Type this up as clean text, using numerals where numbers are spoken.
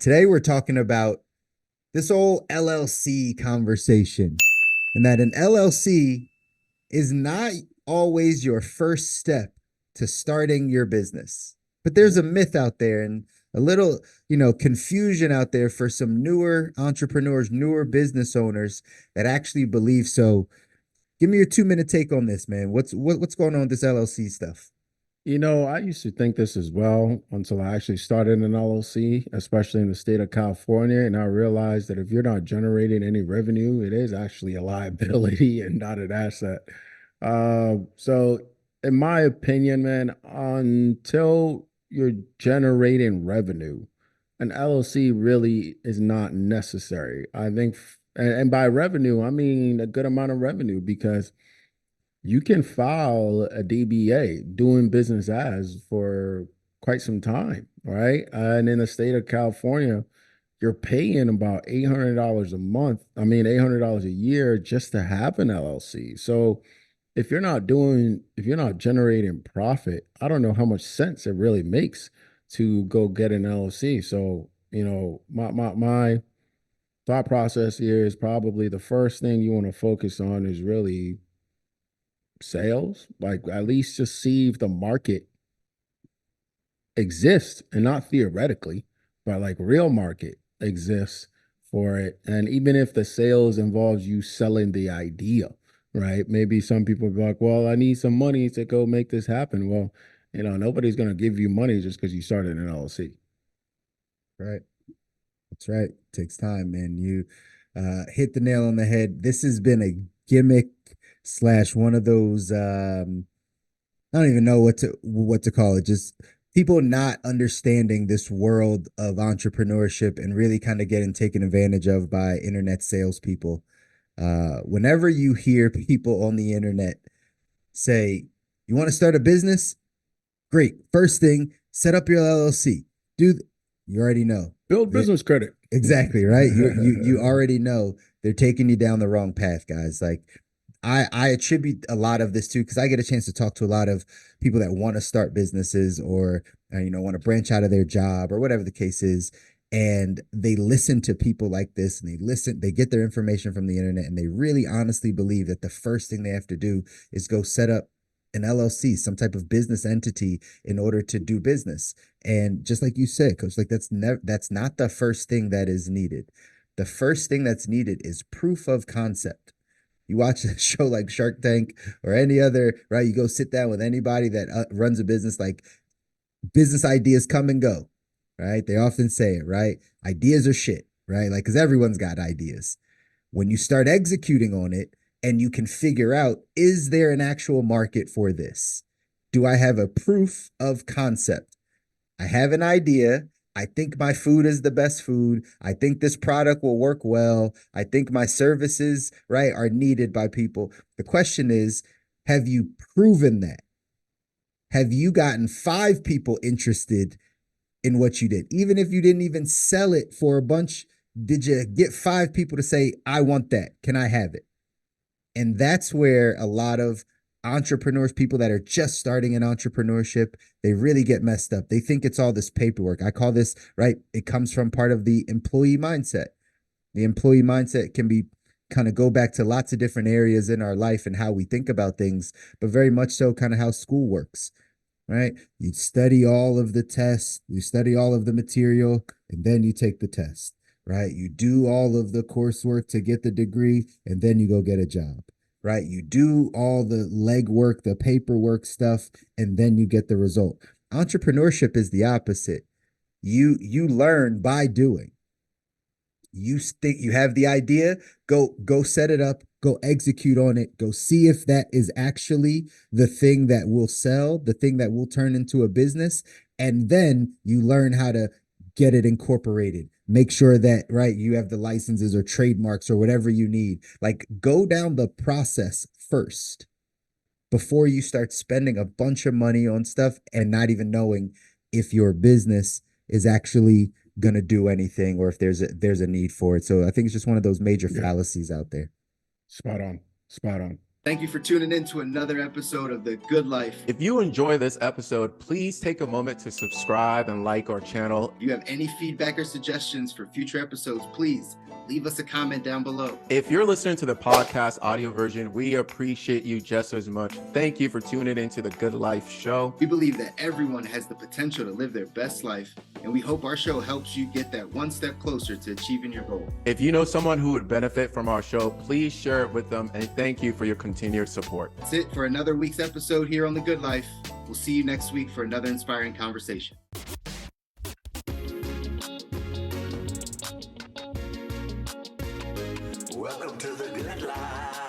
Today we're talking about this old LLC conversation, and that an LLC is not always your first step to starting your business. But there's a myth out there and a little, confusion out there for some newer entrepreneurs, newer business owners that actually believe so. Give me your 2 minute take on this, man. What's going on with this LLC stuff? I used to think this as well until I actually started an LLC, especially in the state of California. And I realized that if you're not generating any revenue, it is actually a liability and not an asset. So, in my opinion, man, until you're generating revenue, an LLC really is not necessary. I think, and by revenue, I mean a good amount of revenue because you can file a DBA, doing business as, for quite some time, right? And in the state of California, you're paying about $800 a month. I mean, $800 a year just to have an LLC. So if you're not generating profit, I don't know how much sense it really makes to go get an LLC. So, my thought process here is probably the first thing you want to focus on is really sales, like at least just see if the market exists and not theoretically, but like real market exists for it. And even if the sales involves you selling the idea, right? Maybe some people be like, well, I need some money to go make this happen. Well, nobody's going to give you money just because you started an LLC. Right. That's right. It takes time, man. You hit the nail on the head. This has been a gimmick slash one of those I don't even know what to call it. Just people not understanding this world of entrepreneurship and really kind of getting taken advantage of by internet salespeople. Whenever you hear people on the internet say, "You want to start a business? Great. First thing, set up your LLC." Do you already know? Build business credit. Exactly, right? You already know they're taking you down the wrong path, guys. Like I attribute a lot of this to because I get a chance to talk to a lot of people that want to start businesses or want to branch out of their job or whatever the case is, and they listen to people like this and they get their information from the internet and they really honestly believe that the first thing they have to do is go set up an LLC, some type of business entity in order to do business. And just like you said, coach, like that's not the first thing that is needed. The first thing that's needed is proof of concept. You watch a show like Shark Tank or any other, right? You go sit down with anybody that runs a business, like business ideas come and go, right? They often say it, right? Ideas are shit, right? Like, because everyone's got ideas. When you start executing on it and you can figure out, is there an actual market for this? Do I have a proof of concept? I have an idea. I think my food is the best food. I think this product will work well. I think my services, right, are needed by people. The question is, have you proven that? Have you gotten five people interested in what you did? Even if you didn't even sell it for a bunch, did you get five people to say, I want that? Can I have it? And that's where a lot of entrepreneurs, people that are just starting in entrepreneurship, they really get messed up. They think it's all this paperwork. I call this, right? It comes from part of the employee mindset. The employee mindset can be kind of go back to lots of different areas in our life and how we think about things, but very much so kind of how school works, right? You study all of the tests, you study all of the material, and then you take the test, right? You do all of the coursework to get the degree, and then you go get a job, right? You do all the legwork, the paperwork stuff, and then you get the result. Entrepreneurship is the opposite. You learn by doing. You think you have the idea, go set it up, go execute on it, go see if that is actually the thing that will sell, the thing that will turn into a business, and then you learn how to get it incorporated. Make sure that, right, you have the licenses or trademarks or whatever you need. Like, go down the process first before you start spending a bunch of money on stuff and not even knowing if your business is actually going to do anything or if there's a need for it. So I think it's just one of those major Yeah, fallacies out there. spot on, spot on. Thank you for tuning in to another episode of The Good Life. If you enjoy this episode, please take a moment to subscribe and like our channel. If you have any feedback or suggestions for future episodes, please leave us a comment down below. If you're listening to the podcast audio version, we appreciate you just as much. Thank you for tuning into The Good Life Show. We believe that everyone has the potential to live their best life, and we hope our show helps you get that one step closer to achieving your goal. If you know someone who would benefit from our show, please share it with them, and thank you for your continued support. That's it for another week's episode here on The Good Life. We'll see you next week for another inspiring conversation. Welcome to The Good Life.